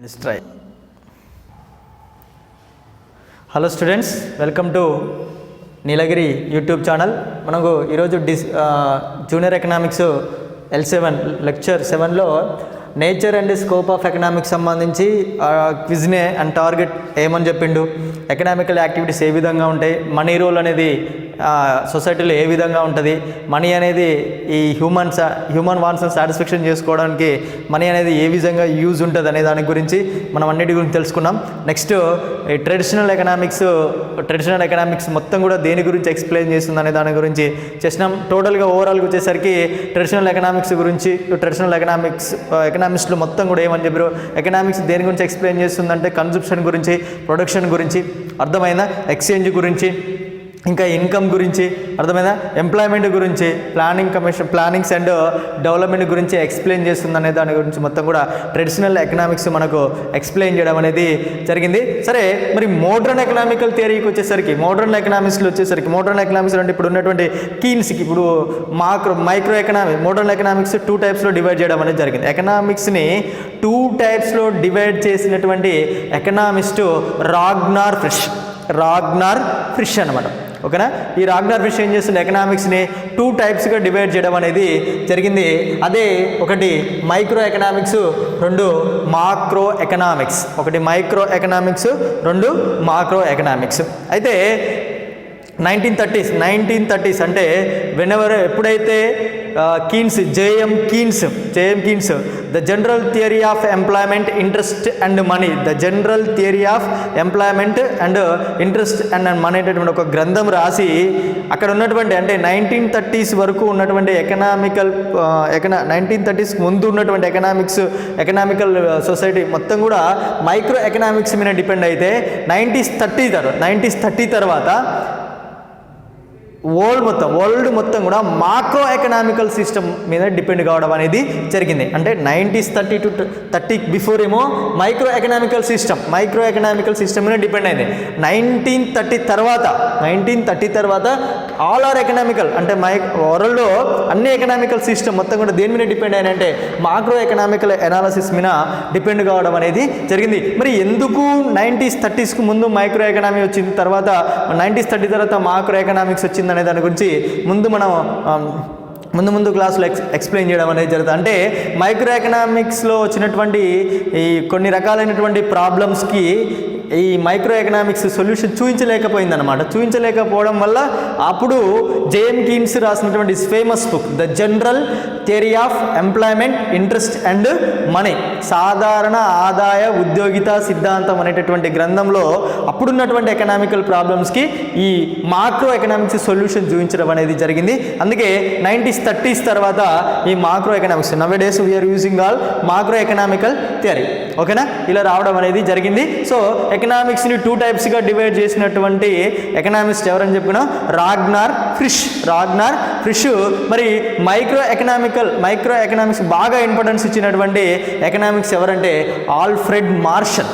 Let's try. Hello students, welcome to Nilagiri YouTube channel. మనకు ఈరోజు junior economics L7 lecture 7లో nature and scope of economics సంబంధించి క్విజ్నే and target ఏమని చెప్పిండు, ఎకనామికల్ యాక్టివిటీస్ ఏ విధంగా ఉంటాయి, మనీ రోల్ అనేది సొసైటీలో ఏ విధంగా ఉంటుంది, మనీ అనేది ఈ హ్యూమన్ వాంట్స్ని సాటిస్ఫాక్షన్ చేసుకోవడానికి మనీ అనేది ఏ విధంగా యూజ్ ఉంటుంది అనే దాని గురించి మనం అన్నిటి గురించి తెలుసుకున్నాం. నెక్స్ట్ ట్రెడిషనల్ ఎకనామిక్స్ మొత్తం కూడా దేని గురించి ఎక్స్ప్లెయిన్ చేస్తుంది అనే దాని గురించి చేసినాం. టోటల్గా ఓవరాల్గా వచ్చేసరికి ట్రెడిషనల్ ఎకనామిక్స్లో మొత్తం కూడా ఏమని చెప్పారు, ఎకనామిక్స్ దేని గురించి ఎక్స్ప్లెయిన్ చేస్తుందంటే కన్జంప్షన్ గురించి, ప్రొడక్షన్ గురించి, అర్థమైందా, ఎక్స్చేంజ్ గురించి, ఇంకా ఇన్కమ్ గురించి, అర్థమైందా, ఎంప్లాయ్మెంట్ గురించి, ప్లానింగ్స్ అండ్ డెవలప్మెంట్ గురించి ఎక్స్ప్లెయిన్ చేస్తుందనే దాని గురించి మొత్తం కూడా ట్రెడిషనల్ ఎకనామిక్స్ మనకు ఎక్స్ప్లెయిన్ చేయడం అనేది జరిగింది. సరే, మరి మోడర్న్ ఎకనామికల్ థియరీకి వచ్చేసరికి, మోడర్న్ ఎకనామిక్స్ అంటే ఇప్పుడు ఉన్నటువంటి కీన్స్కి, ఇప్పుడు మోడర్న్ ఎకనామిక్స్ 2 టైప్స్లో డివైడ్ చేయడం అనేది జరిగింది. ఎకనామిక్స్ని 2 టైప్స్లో డివైడ్ చేసినటువంటి ఎకనామిస్టు రాగ్నార్ ఫ్రిష్ అనమాట. ఓకేనా, ఈ రాగ్నార్ ఫ్రిష్ ఏం చేస్తుంది, ఎకనామిక్స్ని 2 టైప్స్గా డివైడ్ చేయడం అనేది జరిగింది. అదే ఒకటి మైక్రో ఎకనామిక్స్, 2 మాక్రో ఎకనామిక్స్. ఒకటి మైక్రో ఎకనామిక్స్, 2 మాక్రో ఎకనామిక్స్. అయితే 1930s అంటే ఎప్పుడైతే J M Keynes the general theory of employment, interest and money, అనేటటువంటి ఒక గ్రంథం రాసి అక్కడ ఉన్నటువంటి, అంటే 1930s వరకు ఉన్నటువంటి 1930s ముందు ఉన్నటువంటి ఎకనామికల్ సొసైటీ మొత్తం కూడా మైక్రో ఎకనామిక్స్ మీద డిపెండ్ అయితే 1930s తర్వాత వరల్డ్ మొత్తం కూడా మాక్రో ఎకనామికల్ సిస్టమ్ మీద డిపెండ్ కావడం అనేది జరిగింది. అంటే 1930 to 30 బిఫోర్ ఏమో మైక్రో ఎకనామికల్ సిస్టమ్ మీద డిపెండ్ అయింది. 1930 తర్వాత ఆల్ ఆర్ ఎకనామికల్, అంటే వరల్డ్లో అన్ని ఎకనామికల్ సిస్టమ్ మొత్తం కూడా దేని మీద డిపెండ్ అయినంటే మాక్రో ఎకనామికల్ ఎనాలిసిస్ మీద డిపెండ్ కావడం అనేది జరిగింది. మరి ఎందుకు 1930sకు ముందు మైక్రో ఎకనామీ వచ్చింది, తర్వాత 1930 తర్వాత మాక్రో ఎకనామిక్స్ వచ్చింది అనే దాని గురించి ముందు క్లాసులో ఎక్స్ప్లెయిన్ చేయడం అనేది జరుగుతుంది. అంటే మైక్రో ఎకనామిక్స్లో వచ్చినటువంటి ఈ కొన్ని రకాలైనటువంటి ప్రాబ్లమ్స్కి ఈ మైక్రో ఎకనామిక్స్ సొల్యూషన్ చూపించలేకపోవడం వల్ల అప్పుడు జేఎం కీన్స్ రాసినటువంటి famous book the general theory of employment, interest and money, సాధారణ ఆదాయ ఉద్యోగిత సిద్ధాంతం అనేటటువంటి గ్రంథంలో అప్పుడున్నటువంటి ఎకనామికల్ ప్రాబ్లమ్స్కి ఈ మాక్రో ఎకనామిక్స్ సొల్యూషన్ చూపించడం అనేది జరిగింది. అందుకే 1930s తర్వాత ఈ macro economics, nowadays we are using all macro economical theory. ఓకేనా, ఇలా రావడం అనేది జరిగింది. సో ఎకనామిక్స్ని 2 టైప్స్గా డివైడ్ చేసినటువంటి ఎకనామిస్ట్ ఎవరని చెప్పినా రాగ్నార్ ఫ్రిష్. మరి మైక్రో ఎకనామిక్స్ బాగా ఇంపార్టెన్స్ ఇచ్చినటువంటి ఎకనామిక్స్ ఎవరంటే ఆల్ఫ్రెడ్ మార్షల్.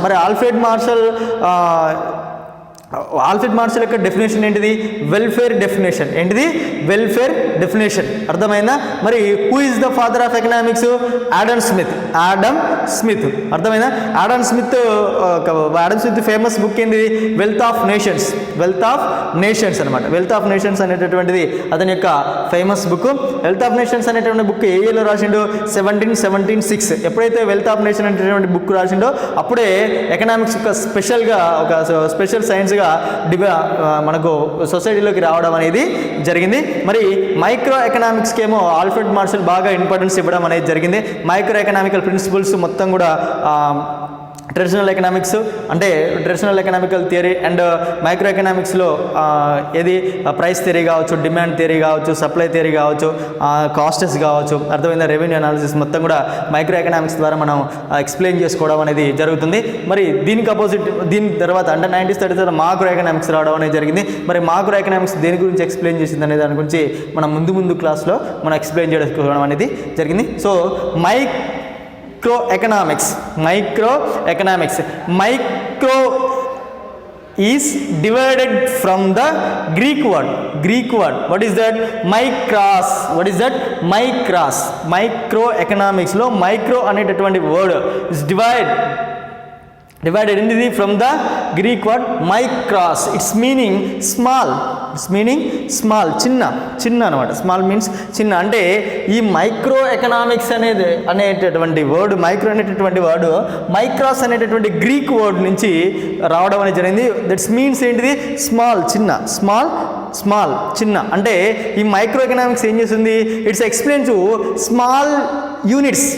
మరి ఆల్ఫ్రెడ్ మార్షల్ యొక్క డెఫినేషన్ ఏంటిది, వెల్ఫేర్ డెఫినేషన్. అర్థమైందా? మరి who is the father of economics? Adam Smith. అర్థమైందా? ఆడమ్ స్మిత్ ఫేమస్ బుక్ ఏంది, వెల్త్ ఆఫ్ నేషన్స్ అనమాట. వెల్త్ ఆఫ్ నేషన్స్ అనేటటువంటిది అతని యొక్క famous book. Wealth of nations అనేటువంటి బుక్ ఏ ఇయర్లో రాసిండో, 1776. ఎప్పుడైతే వెల్త్ ఆఫ్ నేషన్ అనేటటువంటి బుక్ రాసిండో అప్పుడే ఎకనామిక్స్ ఒక స్పెషల్ సైన్స్ మనకు సొసైటీలోకి రావడం అనేది జరిగింది. మరి మైక్రో ఎకనామిక్స్కి ఏమో ఆల్ఫ్రెడ్ మార్షల్ బాగా ఇంపార్టెన్స్ ఇవ్వడం అనేది జరిగింది. మైక్రో ఎకనామికల్ ప్రిన్సిపల్స్ మొత్తం కూడా traditional economical theory and micro ఎకనామిక్స్లో ఏది ప్రైస్ థియరీ కావచ్చు, డిమాండ్ థియరీ కావచ్చు, సప్లై థియరీ కావచ్చు, కాస్టెస్ కావచ్చు, అర్థమైందా, రెవెన్యూ అనాలిసిస్ మొత్తం కూడా మైక్రో ఎకనామిక్స్ ద్వారా మనం ఎక్స్ప్లెయిన్ చేసుకోవడం అనేది జరుగుతుంది. మరి దీని తర్వాత అంటే 1930 తర్వాత మాక్రో ఎకనామిక్స్ రావడం అనేది జరిగింది. మరి మాక్రో ఎకనామిక్స్ దేని గురించి ఎక్స్ప్లెయిన్ చేసింది అనే దాని గురించి మనం ముందు క్లాస్లో మనం ఎక్స్ప్లెయిన్ చేసుకోవడం అనేది జరిగింది. So micro economics is divided from the Greek word. What is that? Micros. What is that? Micros. Microeconomics లో మైక్రో అనేటటువంటి word is divided into from the Greek word micros. Its meaning small. చిన్న అన్నమాట. Small means చిన్న. అంటే ఈ micro economics అనేటటువంటి word, micro అనేటటువంటి word మైక్రాస్ అనేటటువంటి గ్రీక్ వర్డ్ నుంచి రావడం అనేది జరిగింది. దట్స్ మీన్స్ ఏంటిది? స్మాల్, చిన్న. అంటే ఈ మైక్రో ఎకనామిక్స్ ఏం చేస్తుంది? It's explain to small units.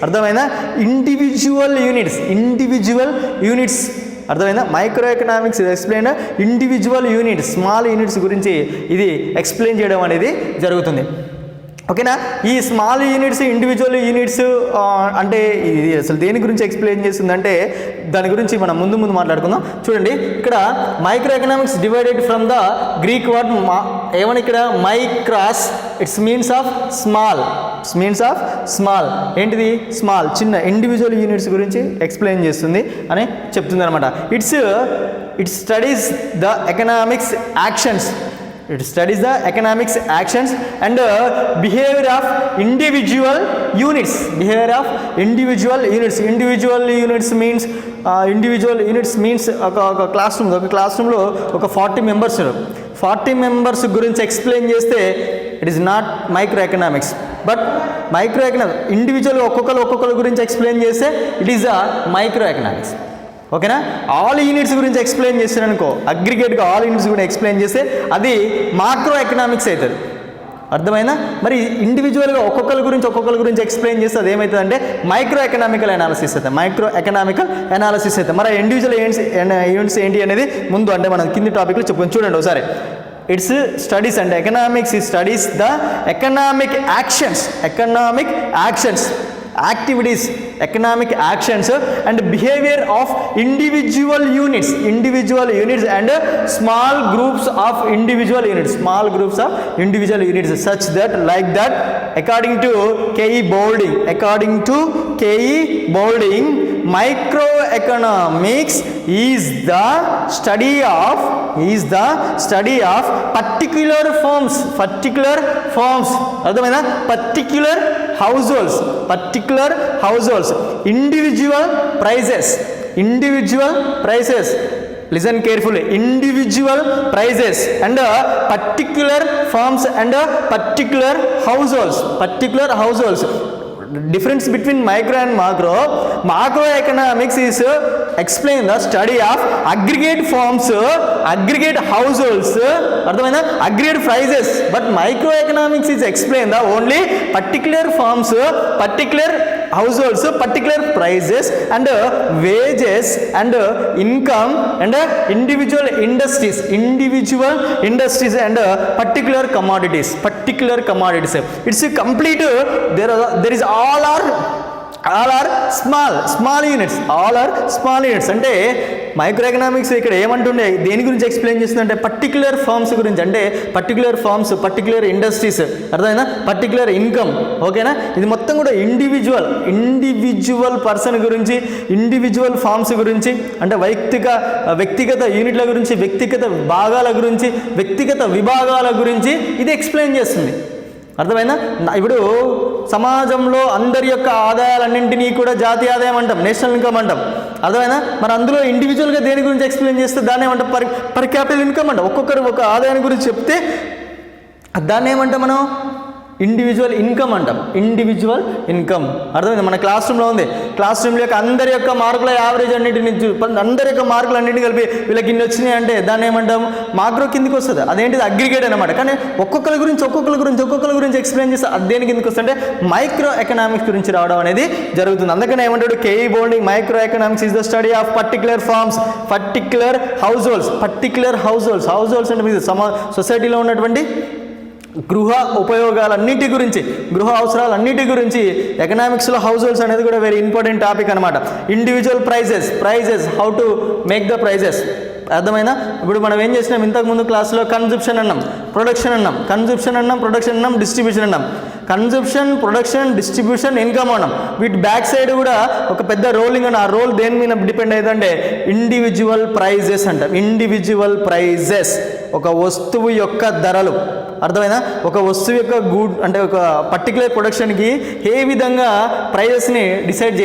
అర్థమైందా? Individual units. అర్థమైందా? Micro economics explain individual units, small units గురించి ఇది ఎక్స్ప్లెయిన్ చేయడం అనేది జరుగుతుంది. ఓకేనా? ఈ స్మాల్ యూనిట్స్, ఇండివిజువల్ యూనిట్స్ అంటే ఇది అసలు దేని గురించి ఎక్స్ప్లెయిన్ చేస్తుందంటే దాని గురించి మనం ముందు మాట్లాడుకుందాం. చూడండి, ఇక్కడ micro economics divided from the Greek word ఏమని ఇక్కడ మైక్రాస్. It's means of small. ఏంటిది? స్మాల్, చిన్న. ఇండివిజువల్ యూనిట్స్ గురించి ఎక్స్ప్లెయిన్ చేస్తుంది అని చెప్తుంది అనమాట. It studies the economics actions. It studies the economics actions and behavior of individual units. Individual units means ఒక క్లాస్రూమ్లో ఒక 40 మెంబర్స్ గురించి ఎక్స్ప్లెయిన్ చేస్తే it is not micro economics. But micro economics individual ఒక్కొక్కరు గురించి ఎక్స్ప్లెయిన్ చేస్తే it is a micro economics. ఓకేనా? All units గురించి explain చేస్తారనుకో, అగ్రిగేట్గా all units గురించి ఎక్స్ప్లెయిన్ చేస్తే అది మాక్రో ఎకనామిక్స్ అవుతుంది. అర్థమైందా? మరి ఇండివిజువల్గా ఒక్కొక్కరి గురించి ఎక్స్ప్లెయిన్ చేస్తే అది ఏమవుతుందంటే మైక్రో ఎకనామికల్ అనాలిసిస్ అవుతుంది. మరి ఇండివిజువల్ యూనిట్స్ ఏంటి అనేది ముందు అంటే మనం కింది టాపిక్లో చెప్పుకొని చూడండి ఒకసారి. ఇట్స్ స్టడీస్ అంటే economics studies the economic actions activities, economic actions and behavior of individual units and small groups of individual units such that like that according to K.E. Boulding microeconomics is the study of particular forms అర్థమైనా? particular households, individual prices, listen carefully, individual prices and particular firms and particular households. Difference between micro and macroeconomics is explain the study of aggregate forms, aggregate households, aggregate prices. But microeconomics is explain the only particular forms, particular households, particular prices and wages and income and individual industries and particular commodities. It's a complete, there is all are small units. అంటే micro economics ఇక్కడ ఏమంటుండే, దేని గురించి explain చేస్తుందంటే particular forms గురించి. అంటే particular industries, అర్థమైనా? Particular income. ఓకేనా? ఇది మొత్తం కూడా ఇండివిజువల్ పర్సన్ గురించి, ఇండివిజువల్ ఫార్మ్స్ గురించి, అంటే వ్యక్తిగత యూనిట్ల గురించి, వ్యక్తిగత భాగాల గురించి, వ్యక్తిగత విభాగాల గురించి ఇది ఎక్స్ప్లెయిన్ చేస్తుంది. అర్థమైందా? ఇప్పుడు సమాజంలో అందరి యొక్క ఆదాయాలన్నింటినీ కూడా జాతీయ ఆదాయం అంటాం, నేషనల్ ఇన్కమ్ అంటాం. అర్థమైనా? మరి అందులో ఇండివిజువల్గా దేని గురించి ఎక్స్ప్లెయిన్ చేస్తే దాన్ని ఏమంటాం? పర్ క్యాపిటల్ ఇన్కమ్ అంటాం. ఒక్కొక్కరు ఒక ఆదాయాన్ని గురించి చెప్తే దాన్ని ఏమంటాం మనం? ఇండివిజువల్ ఇన్కమ్ అంటాం. అర్థమైంది? మన క్లాస్ రూమ్లో ఉంది. క్లాస్ రూమ్లో యొక్క అందరి యొక్క మార్కుల యావరేజ్ అందరి యొక్క మార్కులు కలిపి వీళ్ళకి ఇన్ని వచ్చినాయి అంటే దాన్ని ఏమంటాం? మాక్రో కిందికి వస్తుంది. అదేంటిది? అగ్రిగేట్ అనమాట. కానీ ఒక్కొక్కరి గురించి ఎక్స్ప్లెయిన్ చేస్తే అది దేని కిందికి వస్తుంటే మైక్రో ఎకనామిక్స్ గురించి రావడం అనేది జరుగుతుంది. అందుకని ఏమంటాడు K.E. Boulding, micro economics is the study of particular firms, particular households అంటే సొసైటీలో ఉన్నటువంటి గృహ ఉపయోగాలన్నిటి గురించి, గృహ అవసరాలన్నిటి గురించి ఎకనామిక్స్లో హౌస్ హోల్డ్స్ అనేది కూడా వెరీ ఇంపార్టెంట్ టాపిక్ అనమాట. Individual prices how to make the prices. అర్థమైనా? ఇప్పుడు మనం ఏం చేసినాం ఇంతకుముందు క్లాస్లో? కన్జంప్షన్ అన్నాం, ప్రొడక్షన్ అన్నాం, డిస్ట్రిబ్యూషన్ అన్నాం. కన్జంప్షన్, ప్రొడక్షన్, డిస్ట్రిబ్యూషన్, ఇన్కమ్ అన్నాం. వీటి బ్యాక్ సైడ్ కూడా ఒక పెద్ద రోలింగ్ అని, ఆ రోల్ దేని మీద డిపెండ్ అవుతుందంటే ఇండివిజువల్ ప్రైజెస్ అంటాం. ఇండివిజువల్ ప్రైజెస్ ఒక వస్తువు యొక్క ధరలు, అర్థమైనా? ఒక వస్తువు యొక్క గూడ్ అంటే ఒక పర్టికులర్ ప్రొడక్షన్కి ఏ విధంగా ప్రైజెస్ని డిసైడ్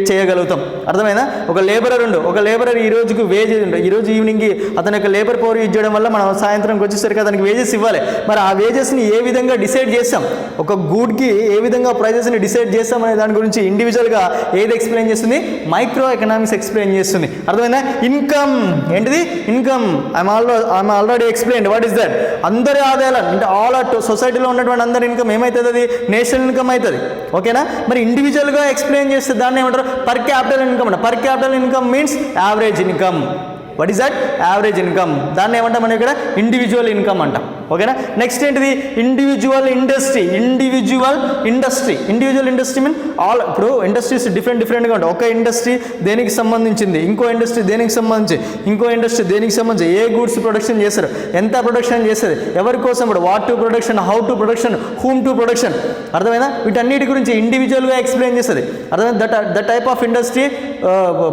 చేయగలుగుతాం, అర్థమైనా? ఒక లేబరర్ ఈ రోజుకు వేజెస్ ఉంటాయి. ఈరోజు ఈవినింగ్కి అతని యొక్క లేబర్ పవర్ యూజ్ చేయడం వల్ల మనం సాయంత్రంకి వచ్చేసరికి అతనికి వేజెస్ ఇవ్వాలి. మరి ఆ వేజెస్ని ఏ విధంగా డిసైడ్ చేస్తాం, ఒక గూడ్కి ఏ విధంగా ప్రైజెస్ని డిసైడ్ చేస్తాం అనే దాని గురించి ఇండివిజువల్గా ఏది ఎక్స్ప్లెయిన్ చేస్తుంది? మైక్రో ఎకనామిక్స్ ఎక్స్ప్లెయిన్ చేస్తుంది, అర్థమైనా? ఇన్కమ్ ఏంటిది? Income I'm already explain what is that. అందరి ఆదాయాలు అంటే ఆల్ సొసైటీలో ఉన్నటువంటి అందరి ఇన్కమ్ ఏమవుతుంది? అది నేషనల్ ఇన్కమ్ అవుతుంది, ఓకేనా? మరి ఇండివిజువల్గా ఎక్స్ప్లెయిన్ చేస్తే దాన్ని ఏమంటారు? పర్ క్యాపిటల్ ఇన్కమ్ అంట. Per capital income means average income. What is that? Average income. దాన్ని ఏమంటాం మనం ఇక్కడ? ఇండివిజువల్ ఇన్కమ్ అంటాం, ఓకేనా? నెక్స్ట్ ఏంటిది? Individual industry mean all. ఇప్పుడు ఇండస్ట్రీస్ డిఫరెంట్గా ఉంటాయి. ఒక ఇండస్ట్రీ దేనికి సంబంధించింది, ఇంకో ఇండస్ట్రీ దేనికి సంబంధించి, ఇంకో ఇండస్ట్రీ దేనికి సంబంధించి, ఏ గూడ్స్ ప్రొడక్షన్ చేస్తారు, ఎంత ప్రొడక్షన్ చేస్తుంది, ఎవరి కోసం, ఇప్పుడు what to production, how to production, whom to production, అర్థమైనా? వీటన్నిటి గురించి ఇండివిజువల్గా ఎక్స్ప్లెయిన్ చేస్తుంది, అర్థమైనా? The type of industry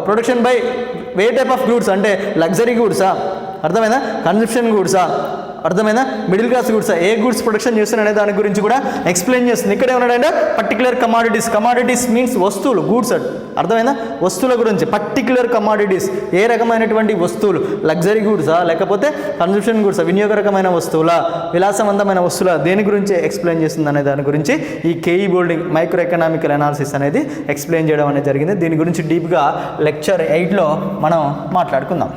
production by A type of goods అంటే లగ్జరీ గూడ్సా, అర్థమైనా? కన్జంప్షన్ గూడ్సా, అర్థమైనా? మిడిల్ క్లాస్ గూడ్సా, ఏ గూడ్స్ ప్రొడక్షన్ చేస్తున్నా అనే దాని గురించి కూడా ఎక్స్ప్లెయిన్ చేస్తుంది. ఇక్కడ ఏమన్నాడంటే పర్టికులర్ కమాడిటీస్ మీన్స్ వస్తువులు, గూడ్స్, అర్థమైనా? వస్తువుల గురించి పర్టికులర్ కమాడిటీస్, ఏ రకమైనటువంటి వస్తువులు, లగ్జరీ గూడ్సా లేకపోతే కన్జంప్షన్ గూడ్సా, వినియోగరకమైన వస్తువుల, విలాసవంతమైన వస్తువుల, దేని గురించి ఎక్స్ప్లెయిన్ చేస్తుంది అనే దాని గురించి ఈ కేఈ బోల్డింగ్ మైక్రో ఎకనామికల్ అనాలిసిస్ అనేది ఎక్స్ప్లెయిన్ చేయడం అనేది జరిగింది. దీని గురించి డీప్గా లెక్చర్ 8లో మనం మాట్లాడుకుందాం.